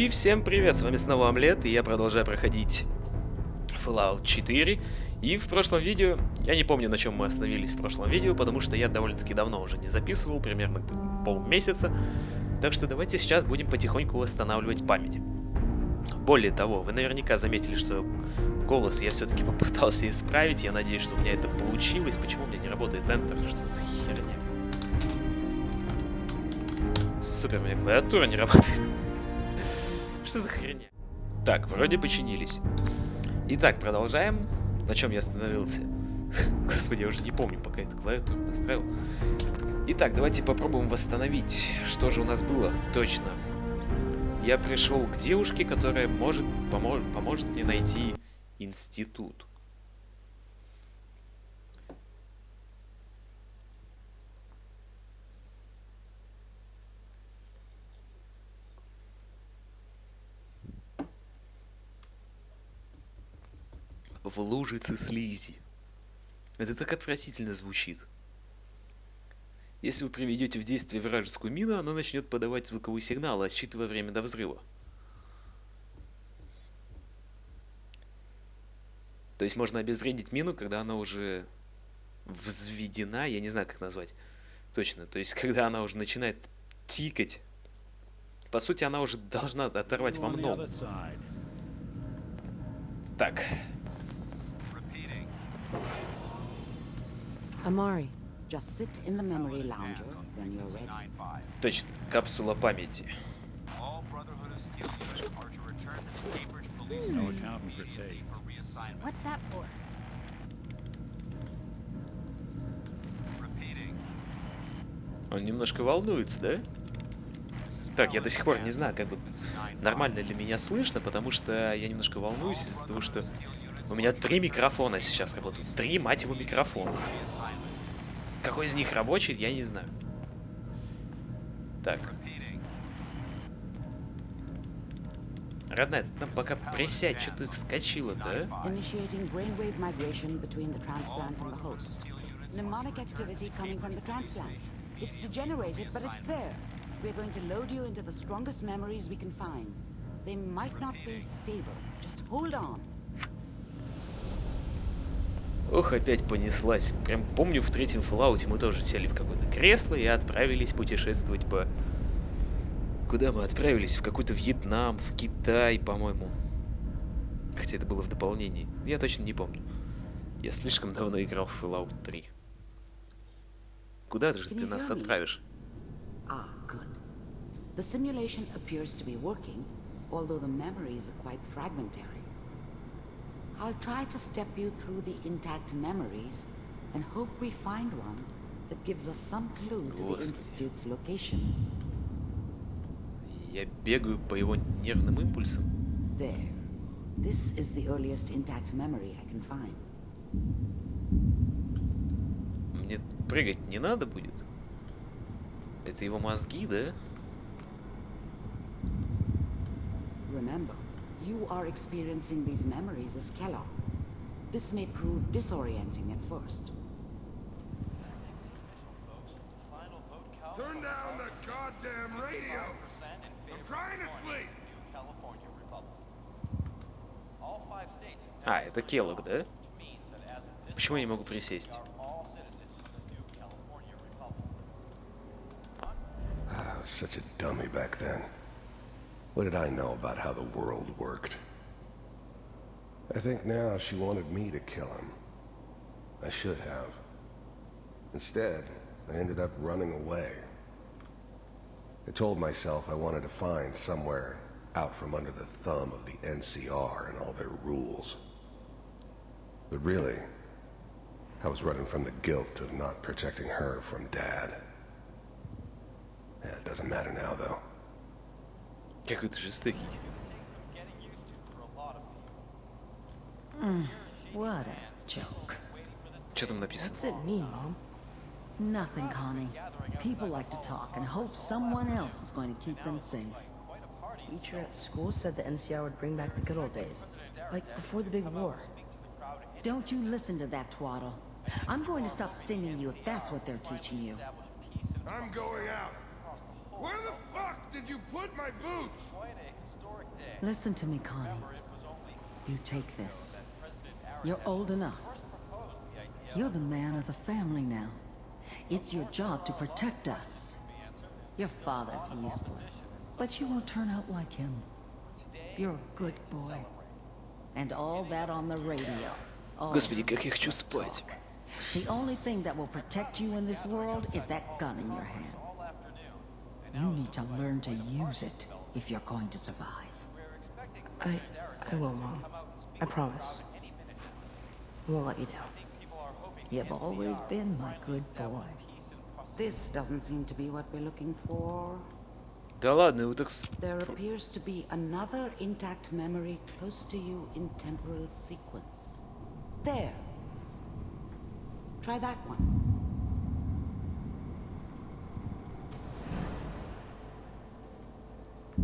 И всем привет, с вами снова Омлет, и я продолжаю проходить Fallout 4. И в прошлом видео, я не помню, на чем мы остановились в прошлом видео, потому что я довольно-таки давно уже не записывал, примерно полмесяца. Так что давайте сейчас будем потихоньку восстанавливать память. Более того, вы наверняка заметили, что голос я все-таки попытался исправить, я надеюсь, что у меня это получилось. Почему у меня не работает Enter? Что за херня? Супер, у меня клавиатура не работает. Что за херня? Так, вроде починились. Итак, продолжаем. На чем я остановился? Господи, я уже не помню, пока эту клавиатуру настраивал. Итак, давайте попробуем восстановить, что же у нас было. Точно. Я пришел к девушке, которая поможет мне найти институт. В лужице слизи. Это так отвратительно звучит. Если вы приведете в действие вражескую мину, она начнет подавать звуковой сигнал, отсчитывая время до взрыва. То есть можно обезвредить мину, когда она уже взведена, я не знаю, как назвать точно. То есть когда она уже начинает тикать. По сути, она уже должна оторвать во многом. Так. Amari, just sit in the memory lounger when you're ready. Точно, капсула памяти. What's that for? Он немножко волнуется, да? Так, я до сих пор не знаю, как бы нормально ли меня слышно, потому что я немножко волнуюсь из-за того, что у меня 3 микрофона сейчас работают. 3, мать его, микрофона. Какой из них рабочий, я не знаю. Так. Родная, ты там пока присядь, что ты вскочила-то, а? Initiating brainwave migration between the transplant and the host. Mnemonic activity coming from the transplant. It's degenerated, but it's there. We're going to load you into the strongest memories we can find. They might not be stable. Just hold on. Ох, опять понеслась. Прям помню, в третьем Fallout мы тоже сели в какое-то кресло и отправились путешествовать по... Куда мы отправились? В какой-то Вьетнам, в Китай, по-моему. Хотя это было в дополнении. Я точно не помню. Я слишком давно играл в Fallout 3. Куда же ты нас отправишь? Ah, good. The simulation appears to be working, although the memories are quite fragmentary. I'll try to step you through the intact memories and hope we find one that gives us some clue to the Institute's location. Я бегаю по его нервным импульсам. There. This is the earliest intact memory I can find. Мне прыгать не надо будет? Это его мозги, да? Remember, you are experiencing these memories as Kellog. This may prove disorienting at first. Turn down the goddamn radio! I'm trying to sleep! А, это Келлог, да? Почему я не могу присесть? I was such a dummy back then. What did I know about how the world worked? I think now she wanted me to kill him. I should have. Instead, I ended up running away. I told myself I wanted to find somewhere out from under the thumb of the NCR and all their rules. But really, I was running from the guilt of not protecting her from Dad. Yeah, it doesn't matter now, though. Какой ты жестокий. What a joke. Что там написано? What's it mean, Mom? Nothing, Connie. People like to talk and hope someone else is going to keep them safe. Teacher at school said the NCR would bring back the good old days, like before the big war. Don't you listen to that twaddle. I'm going to stop singing you if that's what they're teaching you. I'm going out. Where the fuck did you put my boots? Listen to me, Connie. You take this. You're old enough. You're the man of the family now. It's your job to protect us. Your father's useless, but you won't turn out like him. You're a good boy. And all that on the radio. all Господи, that как я хочу just спать. talk. The only thing that will protect you in this world is that gun in your hands. You need to learn to use it if you're going to survive. I will, Mom. I promise. I won't let you down. You've always been my good boy. This doesn't seem to be what we're looking for. Да ладно, вы так... There appears to be another intact memory close to you in temporal sequence. There. Try that one.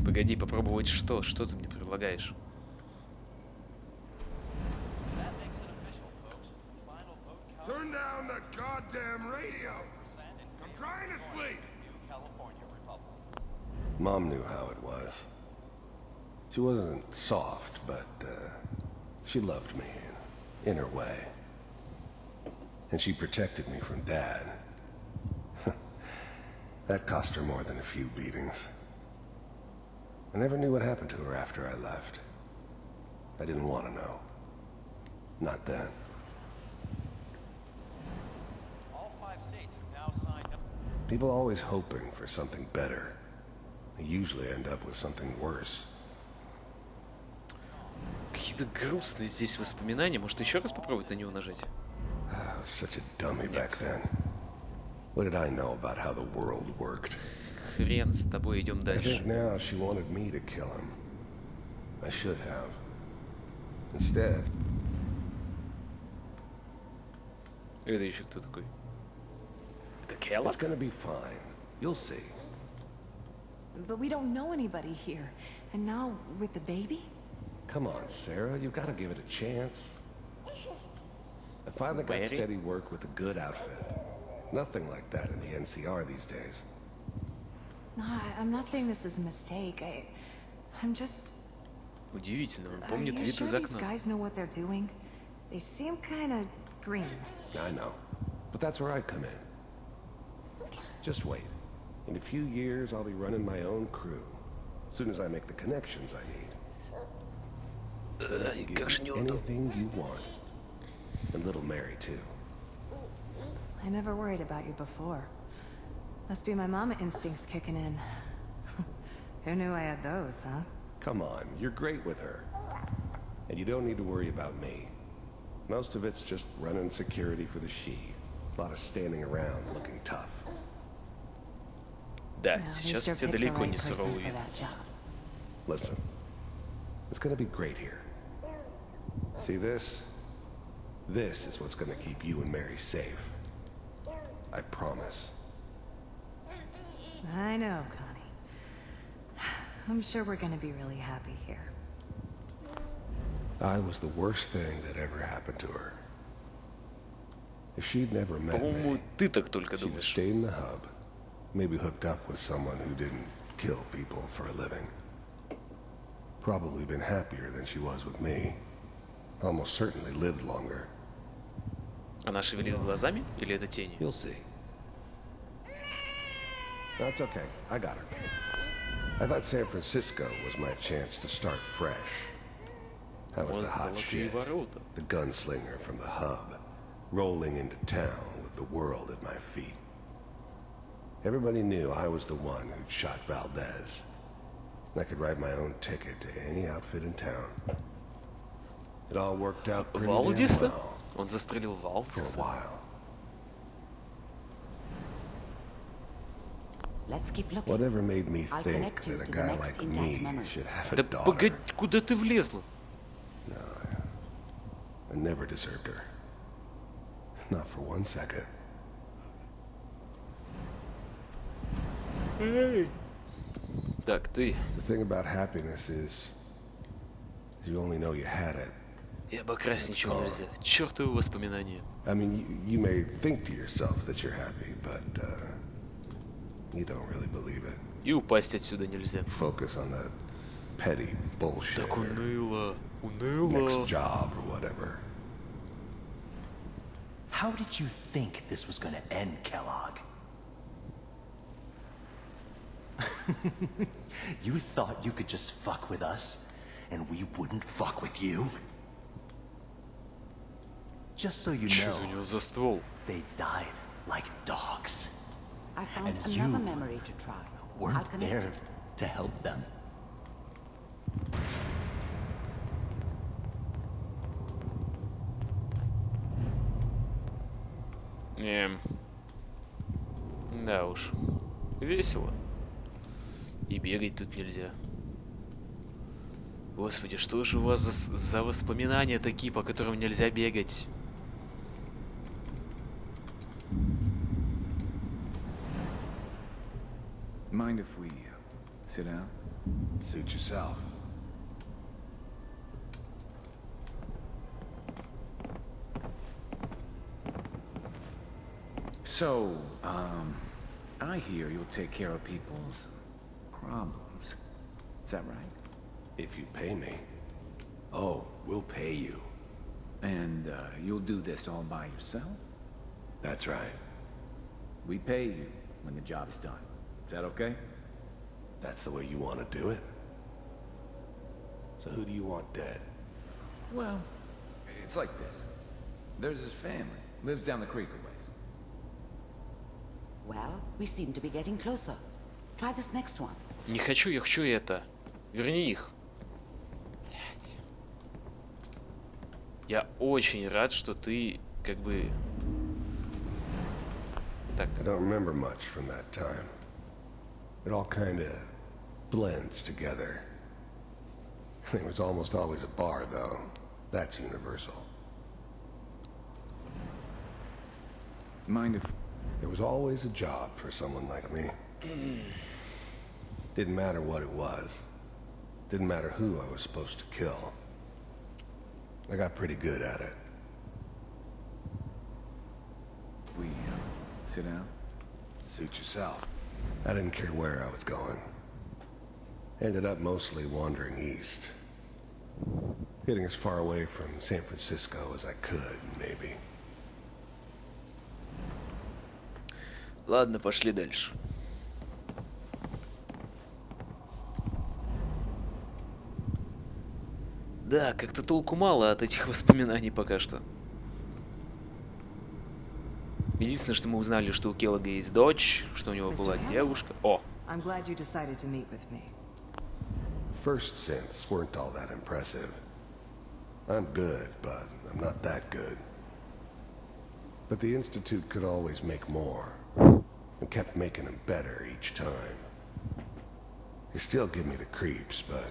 Погоди, попробовать что? Что ты мне предлагаешь? Turn down the goddamn radio! I'm trying to sleep! Mom knew how it was. She wasn't soft, but she loved me in her way. And she protected me from Dad. That cost her more than a few beatings. I never knew what happened to her after I left. I didn't want to know. Not then. People are always hoping for something better. They usually end up with something worse. Какие-то грустные здесь воспоминания. Может, еще раз попробовать на него нажать? I was such a dummy back then. What did I know about how the world worked? Хрен с тобой, идем I дальше. think now she wanted me to kill him. I should have. Instead, Это еще кто такой? Это it's Келлог? gonna be fine. You'll see. But we don't know anybody here. And now, with the baby? Come on, Sarah, you've got to give it a chance. I finally got Mary? steady work with a good outfit. Nothing like that in the NCR these days. No, I'm not saying this was a mistake. I'm just... Удивительно, он Are помнит you вид sure из these окна. guys know what they're doing? They seem kind of green. I know. But that's where I come in. Just wait. In a few years, I'll be running my own crew. As soon as I make the connections I need. Ай, как же Give неудобно. anything you want. And little Mary, too. I never worried about you before. Must be my mama instincts kicking in. Who knew I had those, huh? Come on, you're great with her. And you don't need to worry about me. Most of it's just running security for the she. A lot of standing around looking tough. Да, Well, they сейчас sure у тебя picked the далеко right не person суровый for вид. that job. Listen, it's gonna be great here. See this? This is what's gonna keep you and Mary safe. I promise. I know, Connie. I'm sure we're gonna be really happy here. I was the worst thing that ever happened to her. If she'd never met По-моему, me, ты так только she'd have думаешь. stayed in the hub, maybe hooked up with someone who didn't kill people for a living. Probably been happier than she was with me. Almost certainly lived longer. Она шевелит глазами или это тени? You'll see. That's okay. I got her. I thought San Francisco was my chance to start fresh. I was the hot Золотые shit, ворота. the gunslinger from the hub, rolling into town with the world at my feet. Everybody knew I was the one who'd shot Valdez. I could write my own ticket to any outfit in town. It all worked out pretty damn Валдиса? well Он застрелил for a Валдиса? while. Let's keep looking. Whatever made me I'll think connect you that a to the guy next like intact me memory. should have a Да daughter. погоди, куда ты влезла? I never deserved her. Not for 1 second. Так, ты. The thing about happiness is you only know you had it. И обокрасть ничего нельзя. Чёртовы воспоминания. I mean, you may think to yourself that you're happy, but you don't really believe it. И упасть отсюда нельзя. Focus on that petty bullshit. Так or уныло. next Уныло. job or whatever. How did you think this was gonna end, Kellogg? You thought you could just fuck with us, and we wouldn't fuck with you? Just so you Чё у know, него за ствол? they died like dogs. I found And another you memory to try. I'll Weren't connect there it. to help them. Да уж. Весело. И бегать тут нельзя. Господи, что же у вас за воспоминания такие, по которым нельзя бегать? Mind if we sit down? Suit yourself. So, I hear you'll take care of people's problems. Is that right? If you pay me. Oh, we'll pay you. And, you'll do this all by yourself? That's right. We pay you when the job is done. Is that okay? That's the way you want to do it? So who do you want dead? Well, it's like this. There's his family. Lives down the creek a ways. Well, we seem to be getting closer. Try this next one. Не хочу, я хочу это. Верни их. Блядь. Я очень рад, что ты как бы... Так, I don't remember much from that time. It all kinda blends together. There was almost always a bar, though. That's universal. Mind if... There was always a job for someone like me. Didn't matter what it was. Didn't matter who I was supposed to kill. I got pretty good at it. we sit down? Suit yourself. I didn't care where I was going. Ended up mostly wandering east. Getting as far away from San Francisco as I could, maybe. ладно, пошли дальше. Да, как-то толку мало от этих воспоминаний пока что. Единственное, что мы узнали, что у Келлога есть дочь, что у него была девушка. О! I'm glad you decided to meet with me. First synths weren't all that impressive. I'm good, but I'm not that good. But the Institute could always make more, and kept making them better each time. They still give me the creeps, but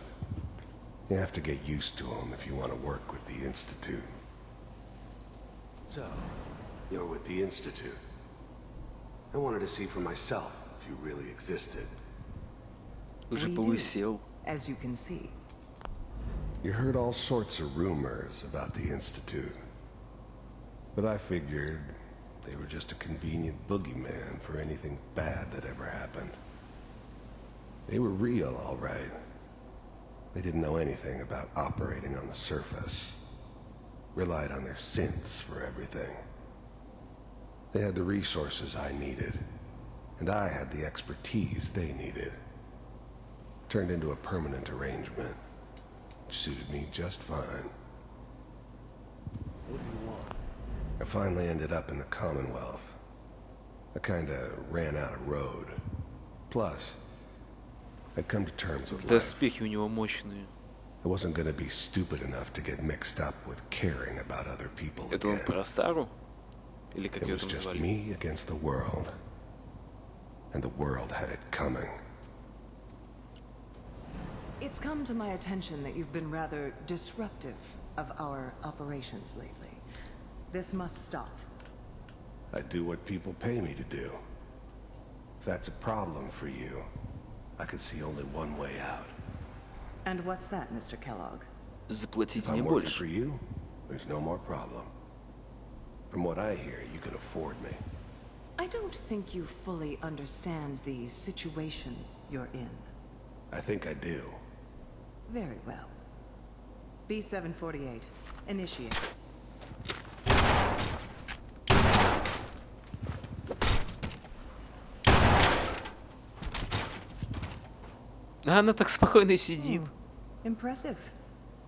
you have to get used to them if you want to work with the Institute. So, you're with the Institute. I wanted to see for myself if you really existed. Уже We do, полысел. as you can see. You heard all sorts of rumors about the Institute. But I figured they were just a convenient boogeyman for anything bad that ever happened. They were real, all right. They didn't know anything about operating on the surface. Relied on their synths for everything. They had the resources I needed, and I had the expertise they needed. Turned into a permanent arrangement, which suited me just fine. What do you want? I finally ended up in the Commonwealth. I kinda ran out of road. Plus, I'd come to terms with life. Доспехи у него мощные. I wasn't gonna be stupid enough to get mixed up with caring about other people Это он again. про Сару? Или как It ее was там just звали? me against the world. And the world had it coming. It's come to my attention that you've been rather disruptive of our operations lately. This must stop. I do what people pay me to do. If that's a problem for you, I could see only one way out. And what's that, Mr. Kellogg? Заплатить If мне I'm working for больше. you, there's no more problem. From what I hear, you can afford me. I don't think you fully understand the situation you're in. I think I do. Very well. B748. Initiate. А она так спокойно сидит. Impressive.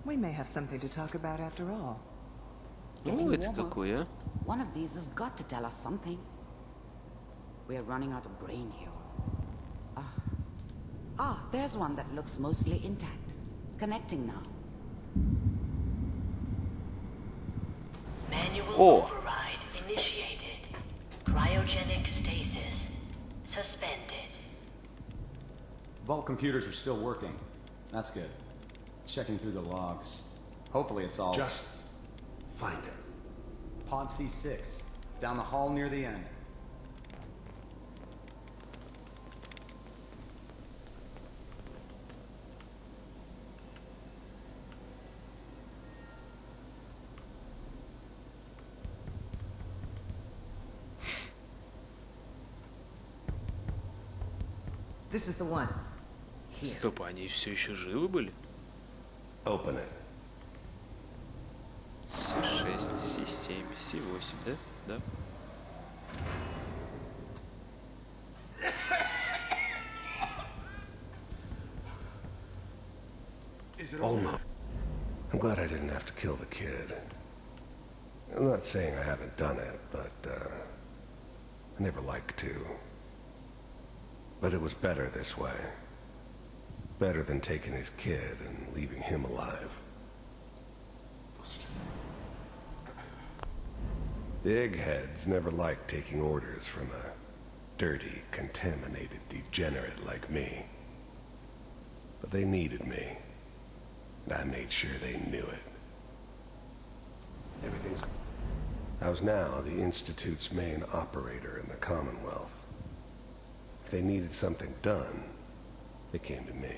We may have something to talk about after all. О, это какой, а? One of these has got to tell us something. We're running out of brain here. There's one that looks mostly intact. Connecting now. Manual Oh. override initiated. Cryogenic stasis suspended. Vault computers are still working. That's good. Checking through the logs. Hopefully it's all... Just find it. Pod C6. Down the hall near the end. This is the one. Стоп, они все еще живы были? Open it. С6, С7, С8, да? Да. Almost. I'm glad I didn't have to kill the kid. I'm not saying I haven't done it, but I never liked to. But it was better this way. Better than taking his kid and leaving him alive. The eggheads never liked taking orders from a dirty, contaminated degenerate like me. But they needed me. And I made sure they knew it. I was now the Institute's main operator in the Commonwealth. If they needed something done, they came to me.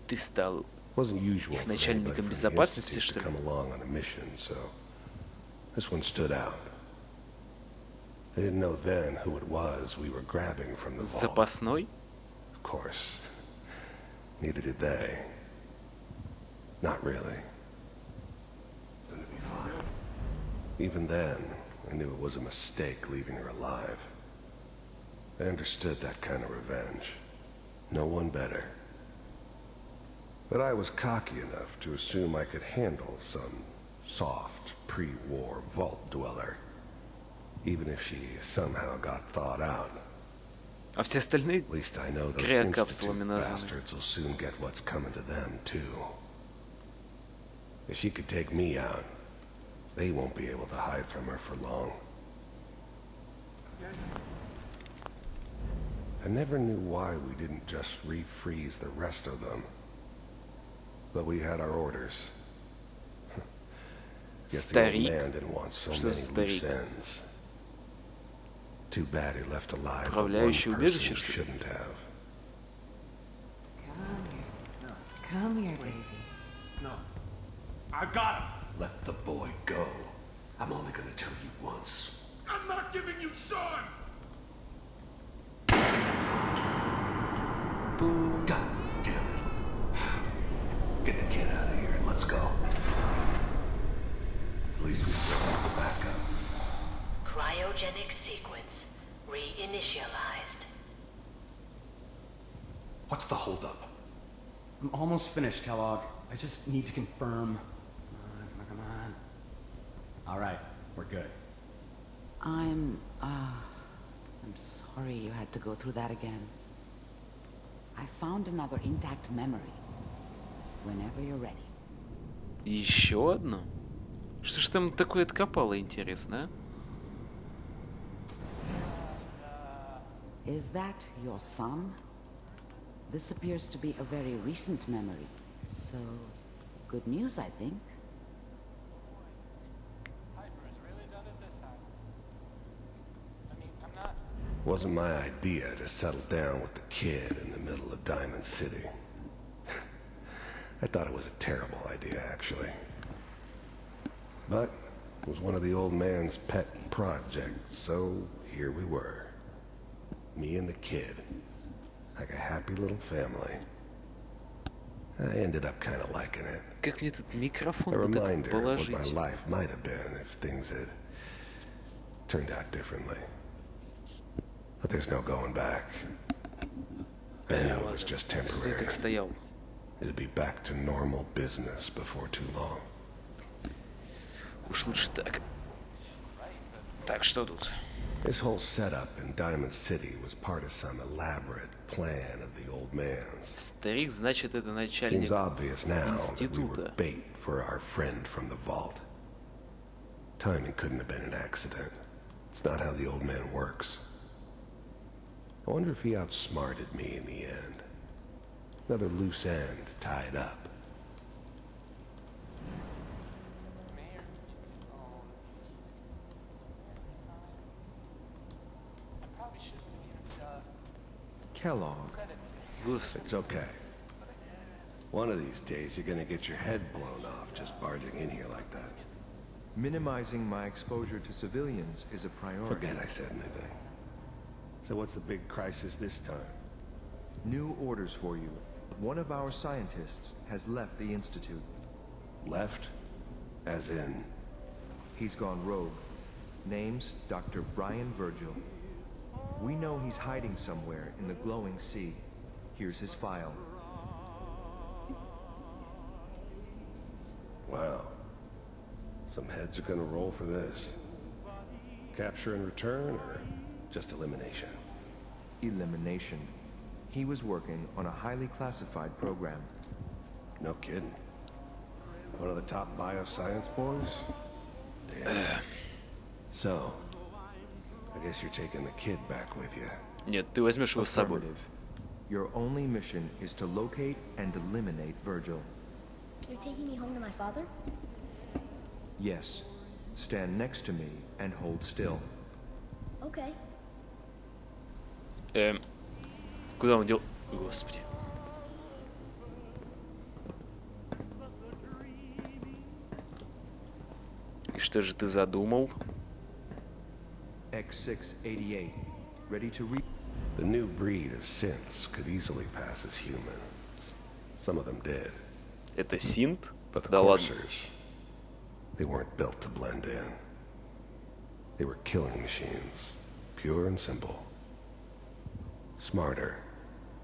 Ты стал Wasn't usual их for anybody начальником from the безопасности, Institute что to ли? come along on a mission, so this one stood out. They didn't know then who it was we were grabbing from the vault. Запасной? Of course. Neither did they. Not really. Gonna be fine. Even then, I knew it was a mistake leaving her alive. I understood that kind of revenge. No one better. But I was cocky enough to assume I could handle some soft, pre-war vault dweller, even if she somehow got thawed out. А все остальные At least I know those криокапсулами Institute названы. bastards will soon get what's coming to them, too. If she could take me out, they won't be able to hide from her for long. I never knew why we didn't just refreeze the rest of them. But we had our orders. Guess the old Старик? man didn't want so Что за many loose старик? ends. Too bad he left alive the one Управляющий person убежище, he что ли? shouldn't have. Come here. Come here, baby. No. I got him. Let the boy go. I'm only gonna tell you once. I'm not giving you Sean. God damn it. Get the kid out of here and let's go. At least we still have the backup. Cryogenic sequence reinitialized. What's the holdup? I'm almost finished, Kellogg. I just need to confirm. Come on. All right, we're good. I'm sorry you had to go through that again. I found another intact memory. Whenever you're ready. Еще одну? Что ж там такое откопало, интересно, а? Is that your son? This appears to be a very recent memory. So, good news, I think. Wasn't my idea to settle down with the kid in the middle of Diamond City. I thought it was a terrible idea, actually. But it was one of the old man's pet projects, so here we were. Me and the kid. Like a happy little family. I ended up kind of liking it. Как мне тут A микрофон бы так reminder of what my положить? life might have been if things had turned out differently. But there's no going back. I knew it was just Стой, temporary. как стоял. It'd be back to normal business before too long. Уж лучше так. Так, что тут? This whole setup in Diamond City was part of some elaborate plan of the old man's. Старик, значит, это Seems начальник obvious now that we were института. bait for our friend from the vault. Timing couldn't have been an accident. It's not how the old man works. I wonder if he outsmarted me in the end. Another loose end tied up. Kellogg. Господи. It's okay. One of these days you're gonna get your head blown off just barging in here like that. Minimizing my exposure to civilians is a priority. Forget I said anything. So what's the big crisis this time? New orders for you. One of our scientists has left the Institute. Left? As in... He's gone rogue. Name's Dr. Brian Virgil. We know he's hiding somewhere in the glowing sea. Here's his file. Wow. Some heads are gonna roll for this. Capture and return, or just elimination? Elimination. He was working on a highly classified program. No kidding. One of the top bioscience boys? Damn. So, I guess you're taking the kid back with you. Нет, ты возьмешь его с собой. Affirmative. Your only mission is to locate and eliminate Virgil. You're taking me home to my father? Yes. Stand next to me and hold still. Okay. Куда он дел... Господи. И что же ты задумал? X688. Ready to read? The new breed of synths could easily pass as human. Some of them did. Это синт? But the Да ладно. coursers, they weren't built to blend in. They were killing machines, pure and simple. Smarter,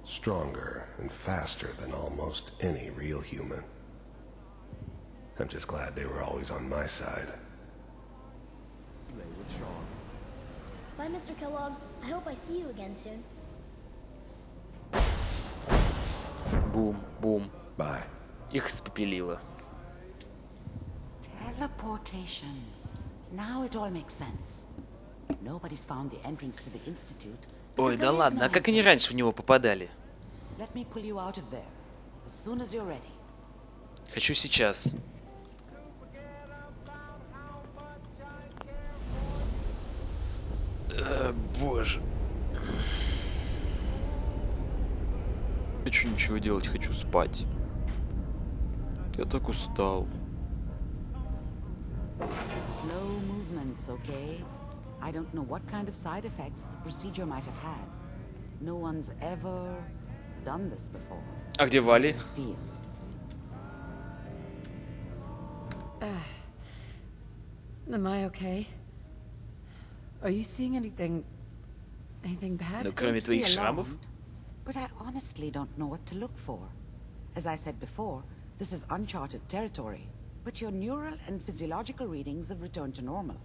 stronger, and faster than almost any real human. I'm just glad they were always on my side. Play with Sean. Bye, Mr. Kellogg. I hope I see you again soon. Бум, бум. Bye. Их испепелило. Teleportation. Now it all makes sense. Nobody's found the entrance to the institute. Ой, because да there is ладно, no а как они entrance. раньше в него попадали? Let me pull you out of there as soon as you're ready. Хочу сейчас. Боже. Хочу ничего делать, хочу спать. Я так устал. Slow movements, okay? I don't know what kind of side effects the procedure might have had. No one's ever done this before. А где Вали? Feel. Am I okay? Are you seeing anything bad? Ну, кроме Don't be твоих шрамов? alarmed, but I honestly don't know what to look for. As I said before, this is uncharted territory, but your neural and physiological readings have returned to normal.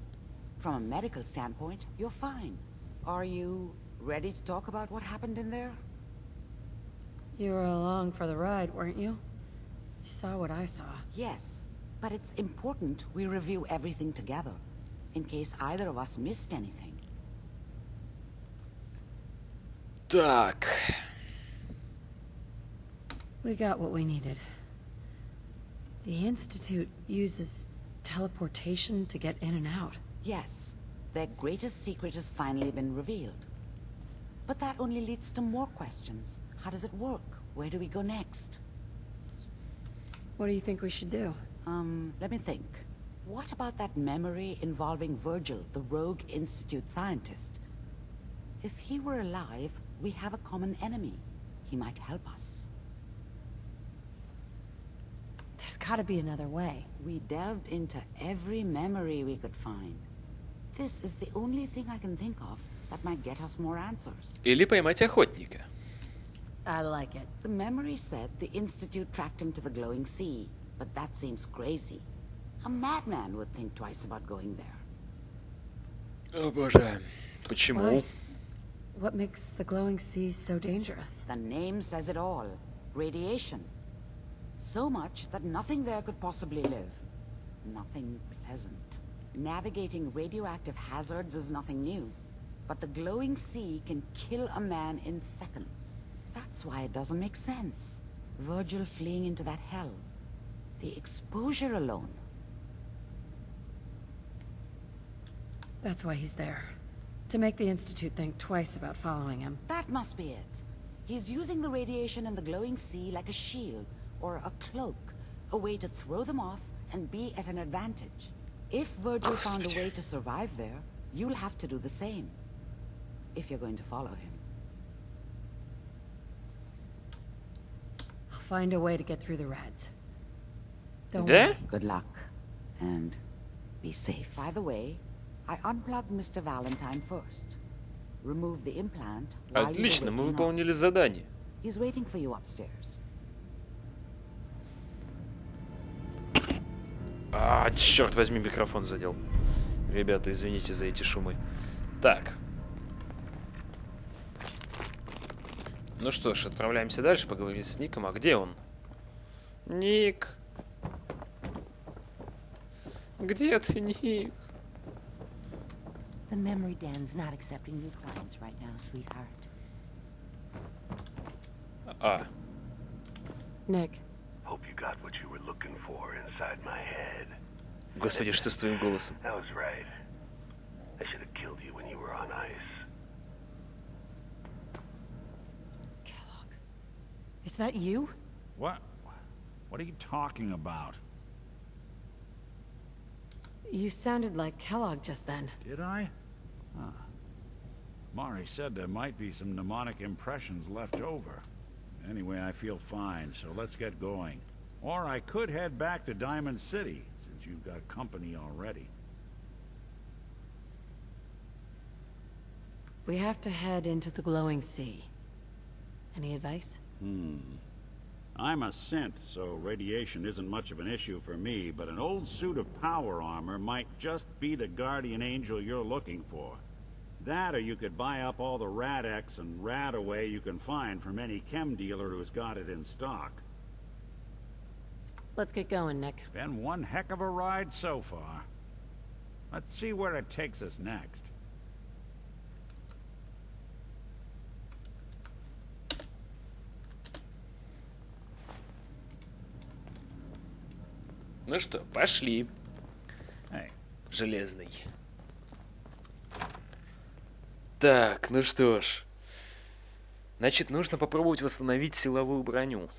From a medical standpoint, you're fine. Are you ready to talk about what happened in there? You were along for the ride, weren't you? You saw what I saw. Yes, but it's important we review everything together, in case either of us missed anything. Так. We got what we needed. The Institute uses teleportation to get in and out. Yes, their greatest secret has finally been revealed. But that only leads to more questions. How does it work? Where do we go next? What do you think we should do? Let me think. What about that memory involving Virgil, the rogue Institute scientist? If he were alive, we have a common enemy. He might help us. gotta be another way. We delved into every memory we could find. This is the only thing I can think of that might get us more answers. Или поймать охотника. I like it. The memory said the Institute tracked him to the glowing sea, but that seems crazy. A madman would think twice about going there. О боже, почему? Why? What makes the glowing sea so dangerous? The name says it all. Radiation. So much that nothing there could possibly live. Nothing pleasant. Navigating radioactive hazards is nothing new. But the glowing sea can kill a man in seconds. That's why it doesn't make sense. Virgil fleeing into that hell. The exposure alone. That's why he's there. To make the Institute think twice about following him. That must be it. He's using the radiation in the glowing sea like a shield, or a cloak, a way to throw them off and be at an advantage. If Virgil found a way to survive there, you'll have to do the same. If you're going to follow him. I'll find a way to get through the rats. Don't Да? worry. Good luck. And be safe. By the way, I unplugged Mr. Valentine first. Remove the implant while you were Отлично, мы waking up. выполнили задание. He's waiting for you upstairs. А, черт возьми, микрофон задел. Ребята, извините за эти шумы. Так. Ну что ж, отправляемся дальше, поговорить с Ником. А где он? Ник. Где ты, Ник? The memory den's not accepting new clients right now, sweetheart. А. Nick. Hope you got what you were looking for inside my head. Господи, что с твоим голосом? That was right. I should have killed you when you were on ice. Kellogg. Is that you? What? What are you talking about? You sounded like Kellogg just then. Did I? Huh. Mari said there might be some mnemonic impressions left over. Anyway, I feel fine, so let's get going. Or I could head back to Diamond City, since you've got company already. We have to head into the glowing sea. Any advice? I'm a synth, so radiation isn't much of an issue for me, but an old suit of power armor might just be the guardian angel you're looking for. That, or you could buy up all the Rad-X and Rad-Away you can find from any chem dealer who's got it in stock. Let's get going, Nick. Been one heck of a ride so far. Let's see where it takes us next. Ну что, пошли. Hey. Железный. Так, ну что ж. Значит, нужно попробовать восстановить силовую броню.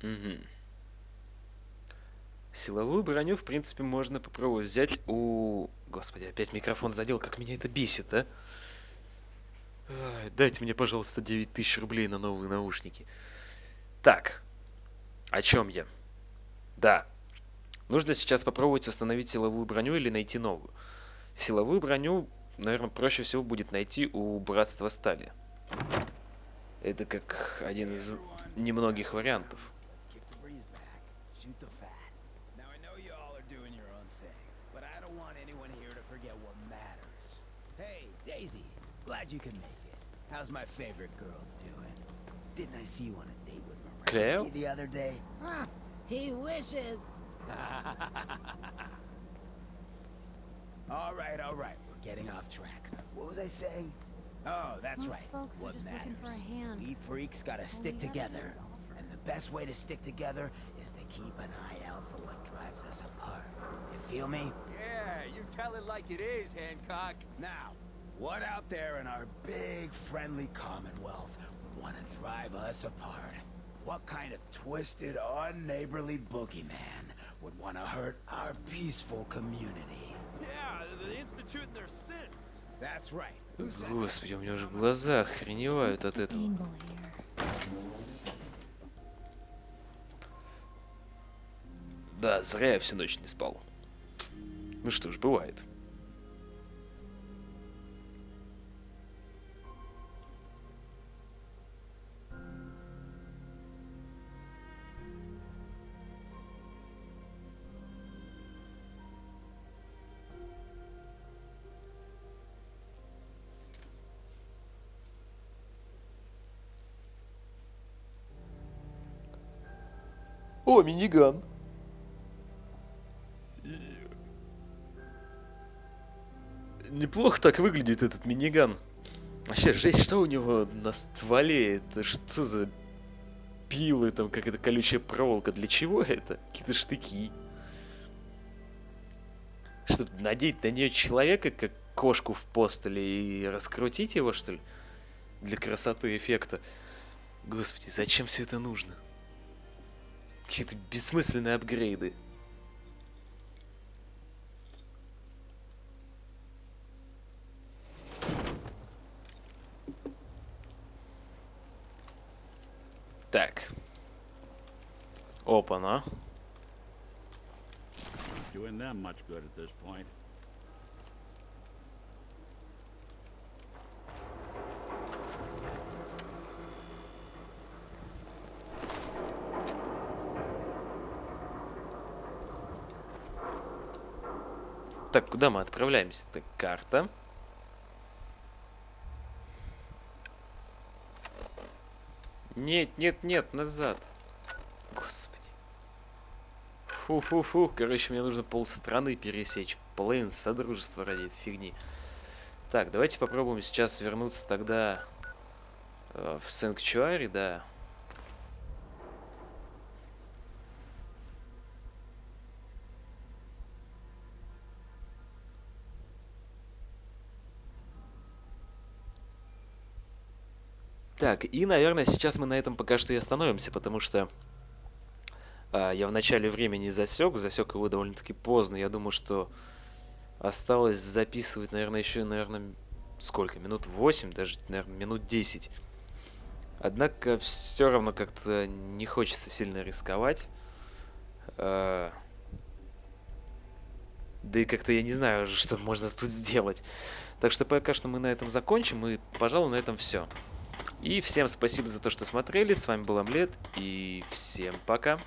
Угу. Силовую броню, в принципе, можно попробовать взять у... Господи, опять микрофон задел, как меня это бесит, а? Ай, дайте мне, пожалуйста, 9000 рублей на новые наушники. Так, о чем я? Да, нужно сейчас попробовать установить силовую броню или найти новую. Силовую броню, наверное, проще всего будет найти у Братства Стали. Это как один из немногих вариантов. Glad you can make it. How's my favorite girl doing? Didn't I see you on a date with Claire? Moransky the other day? He wishes. All right. We're getting off track. What was I saying? Oh, that's Most right. folks are What just matters? looking for a hand. We freaks gotta stick together. And the best way to stick together is to keep an eye out for what drives us apart. You feel me? Yeah, you tell it like it is, Hancock. Now, what out there in our big, friendly Commonwealth would want to drive us apart? What kind of twisted, unneighborly boogeyman would want to hurt our peaceful community? Yeah, the Institute and their sins. Господи, у меня уже глаза охреневают от этого. Да, зря я всю ночь не спал. Ну что ж, бывает. О, миниган. Неплохо так выглядит этот миниган. Вообще, жесть, что у него на стволе? Это что за пилы, там какая-то колючая проволока? Для чего это? Какие-то штыки. Чтобы надеть на нее человека, как кошку в постеле, и раскрутить его, что ли? Для красоты эффекта. Господи, зачем все это нужно? Какие-то бессмысленные апгрейды. Так. Опа-на. Doing them much good at this point. Так, куда мы отправляемся? Это карта. Нет, нет, нет, назад. Господи. Фу-фу-фу. Короче, мне нужно полстраны пересечь. Плейн, содружество ради этой фигни. Так, давайте попробуем сейчас вернуться тогда в Sanctuary, да. Так, и, наверное, сейчас мы на этом пока что и остановимся, потому что я в начале времени засек его довольно-таки поздно. Я думаю, что осталось записывать, наверное, еще, сколько? Минут 8, даже, наверное, минут 10. Однако все равно как-то не хочется сильно рисковать. Да и как-то я не знаю, что можно тут сделать. Так что пока что мы на этом закончим, и, пожалуй, на этом все. И всем спасибо за то, что смотрели. С вами был Омлет, и всем пока.